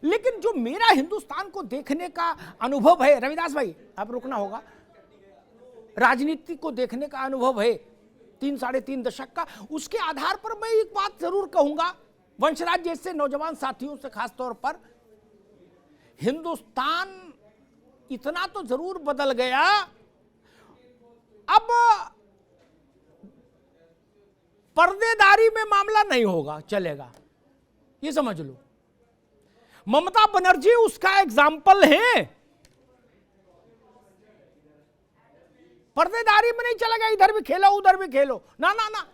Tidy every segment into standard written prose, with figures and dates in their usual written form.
लेकिन जो मेरा हिंदुस्तान को देखने का अनुभव है, रविदास भाई अब रुकना होगा, राजनीति को देखने का अनुभव है 3-3.5 दशक का, उसके आधार पर मैं एक बात जरूर कहूंगा वंशराज जैसे नौजवान साथियों से खासतौर पर, हिंदुस्तान इतना तो जरूर बदल गया, अब पर्देदारी में मामला नहीं होगा, चलेगा, ये समझ लो। ममता बनर्जी उसका एग्जाम्पल है। पर्देदारी में नहीं चलेगा, इधर भी खेलो उधर भी खेलो, ना ना ना।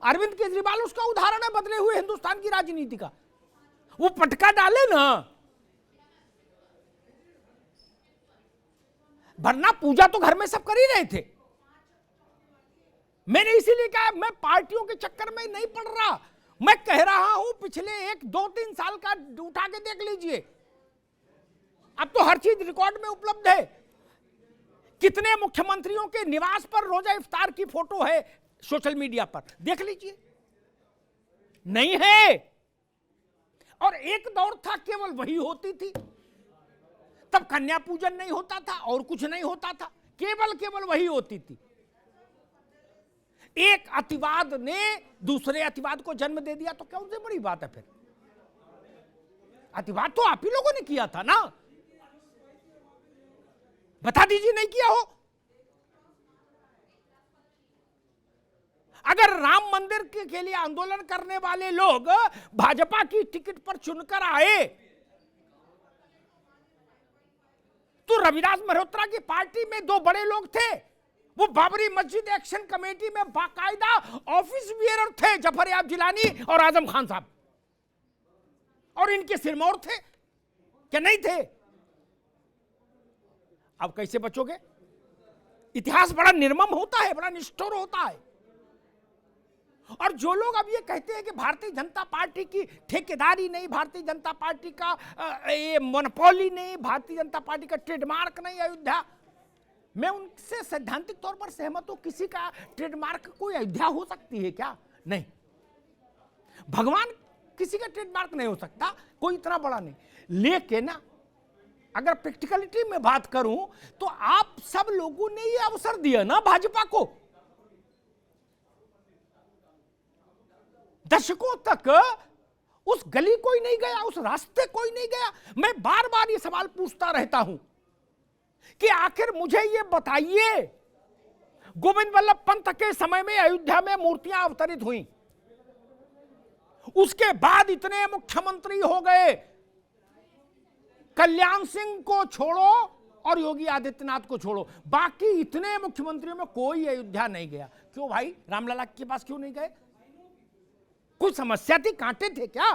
अरविंद केजरीवाल उसका उदाहरण है बदले हुए हिंदुस्तान की राजनीति का। वो पटका डाले ना, वरना पूजा तो घर में सब कर ही रहे थे। मैंने इसीलिए कहा मैं पार्टियों के चक्कर में नहीं पड़ रहा, मैं कह रहा हूं पिछले 1-2-3 साल का उठा के देख लीजिए, अब तो हर चीज रिकॉर्ड में उपलब्ध है। कितने मुख्यमंत्रियों के निवास पर रोजा इफ्तार की फोटो है सोशल मीडिया पर, देख लीजिए, नहीं है। और एक दौर था केवल वही होती थी, तब कन्या पूजन नहीं होता था और कुछ नहीं होता था, केवल वही होती थी। एक अतिवाद ने दूसरे अतिवाद को जन्म दे दिया, तो क्या उनसे बड़ी बात है फिर? अतिवाद तो आप ही लोगों ने किया था ना, बता दीजिए नहीं किया हो। अगर राम मंदिर के लिए आंदोलन करने वाले लोग भाजपा की टिकट पर चुनकर आए, तो रविदास मल्होत्रा की पार्टी में 2 बड़े लोग थे, वो बाबरी मस्जिद एक्शन कमेटी में बाकायदा ऑफिस बियरर थे, जफर याब जिलानी और आजम खान साहब, और इनके सिरमौर थे, क्या नहीं थे? अब कैसे बचोगे? इतिहास बड़ा निर्मम होता है, बड़ा निष्ठुर होता है। और जो लोग अब ये कहते हैं कि भारतीय जनता पार्टी की ठेकेदारी नहीं, भारतीय जनता पार्टी का ये मोनोपोली नहीं, भारतीय जनता पार्टी का ट्रेडमार्क नहीं अयोध्या, मैं उनसे सैद्धांतिक तौर पर सहमत हूं। किसी का ट्रेडमार्क कोई अयोध्या हो सकती है क्या? नहीं। भगवान किसी का ट्रेडमार्क नहीं हो सकता, कोई इतना बड़ा नहीं। लेकिन अगर प्रैक्टिकलिटी में बात करूं तो आप सब लोगों ने ये अवसर दिया ना भाजपा को, दशकों तक उस गली कोई नहीं गया, उस रास्ते कोई नहीं गया। मैं बार बार ये सवाल पूछता रहता हूं कि आखिर मुझे ये बताइए, गोविंद वल्लभ पंत के समय में अयोध्या में मूर्तियां अवतरित हुई, उसके बाद इतने मुख्यमंत्री हो गए, कल्याण सिंह को छोड़ो और योगी आदित्यनाथ को छोड़ो, बाकी इतने मुख्यमंत्रियों में कोई अयोध्या नहीं गया। क्यों भाई? रामलला के पास क्यों नहीं गए? कोई समस्या थी? कांटे थे क्या?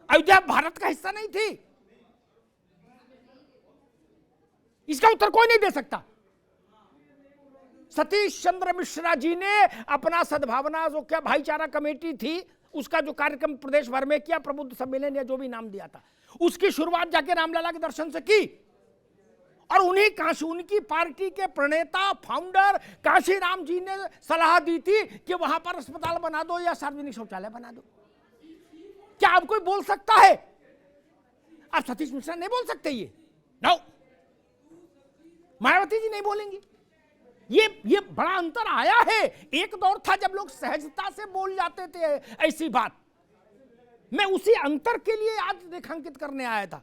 अयोध्या भारत का हिस्सा नहीं थी? इसका उत्तर कोई नहीं दे सकता। सतीश चंद्र मिश्रा जी ने अपना सद्भावना जो क्या भाईचारा कमेटी थी, उसका जो कार्यक्रम प्रदेश भर में किया, प्रबुद्ध सम्मेलन या जो भी नाम दिया था, उसकी शुरुआत जाके रामलला के दर्शन से की। और उनकी पार्टी के प्रणेता फाउंडर काशीराम जी ने सलाह दी थी कि वहां पर अस्पताल बना दो या सार्वजनिक शौचालय बना दो। क्या अब कोई बोल सकता है? अब सतीश मिश्रा नहीं बोल सकते, ये नो, मायावती जी नहीं बोलेंगी। ये बड़ा अंतर आया है। एक दौर था जब लोग सहजता से बोल जाते थे ऐसी बात, मैं उसी अंतर के लिए आज रेखांकित करने आया था।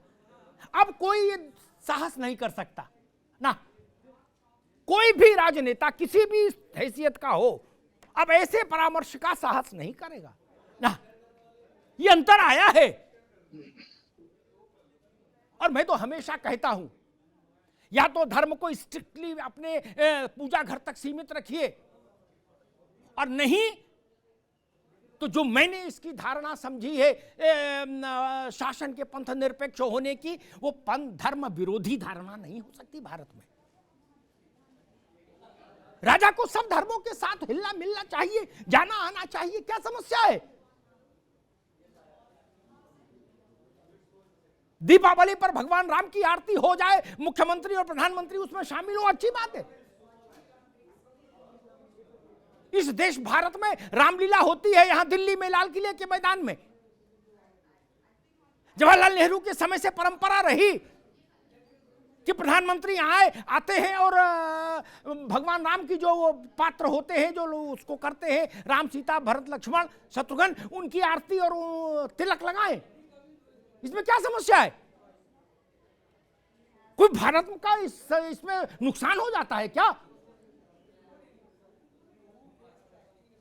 अब कोई ये साहस नहीं कर सकता ना, कोई भी राजनेता किसी भी हैसियत का हो, अब ऐसे परामर्श का साहस नहीं करेगा ना, ये अंतर आया है। और मैं तो हमेशा कहता हूं, या तो धर्म को स्ट्रिक्टली अपने पूजा घर तक सीमित रखिए, और नहीं तो जो मैंने इसकी धारणा समझी है शासन के पंथ निरपेक्ष होने की, वो पंथ धर्म विरोधी धारणा नहीं हो सकती भारत में। राजा को सब धर्मों के साथ हिलना मिलना चाहिए, जाना आना चाहिए, क्या समस्या है? दीपावली पर भगवान राम की आरती हो जाए, मुख्यमंत्री और प्रधानमंत्री उसमें शामिल हो, अच्छी बात है। इस देश भारत में रामलीला होती है, यहां दिल्ली में लाल किले के मैदान में, जवाहरलाल नेहरू के समय से परंपरा रही कि प्रधानमंत्री आते हैं और भगवान राम की जो वो पात्र होते हैं, जो लोग उसको करते हैं, राम सीता भरत लक्ष्मण शत्रुघ्न, उनकी आरती और तिलक लगाएं। इसमें क्या समस्या है? कोई भारत का इसमें नुकसान हो जाता है क्या?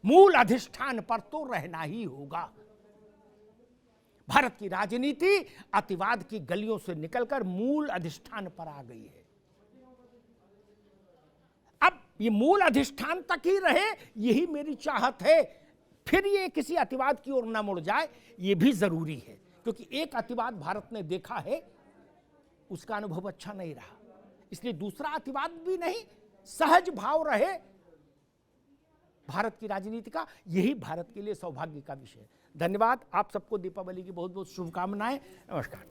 मूल अधिष्ठान पर तो रहना ही होगा। भारत की राजनीति अतिवाद की गलियों से निकलकर मूल अधिष्ठान पर आ गई है। अब ये मूल अधिष्ठान तक ही रहे, यही मेरी चाहत है। फिर ये किसी अतिवाद की ओर न मुड़ जाए, ये भी जरूरी है, क्योंकि एक अतिवाद भारत ने देखा है, उसका अनुभव अच्छा नहीं रहा। इसलिए दूसरा अतिवाद भी नहीं, सहज भाव रहे भारत की राजनीति का, यही भारत के लिए सौभाग्य का विषय है। धन्यवाद। आप सबको दीपावली की बहुत बहुत शुभकामनाएं। नमस्कार।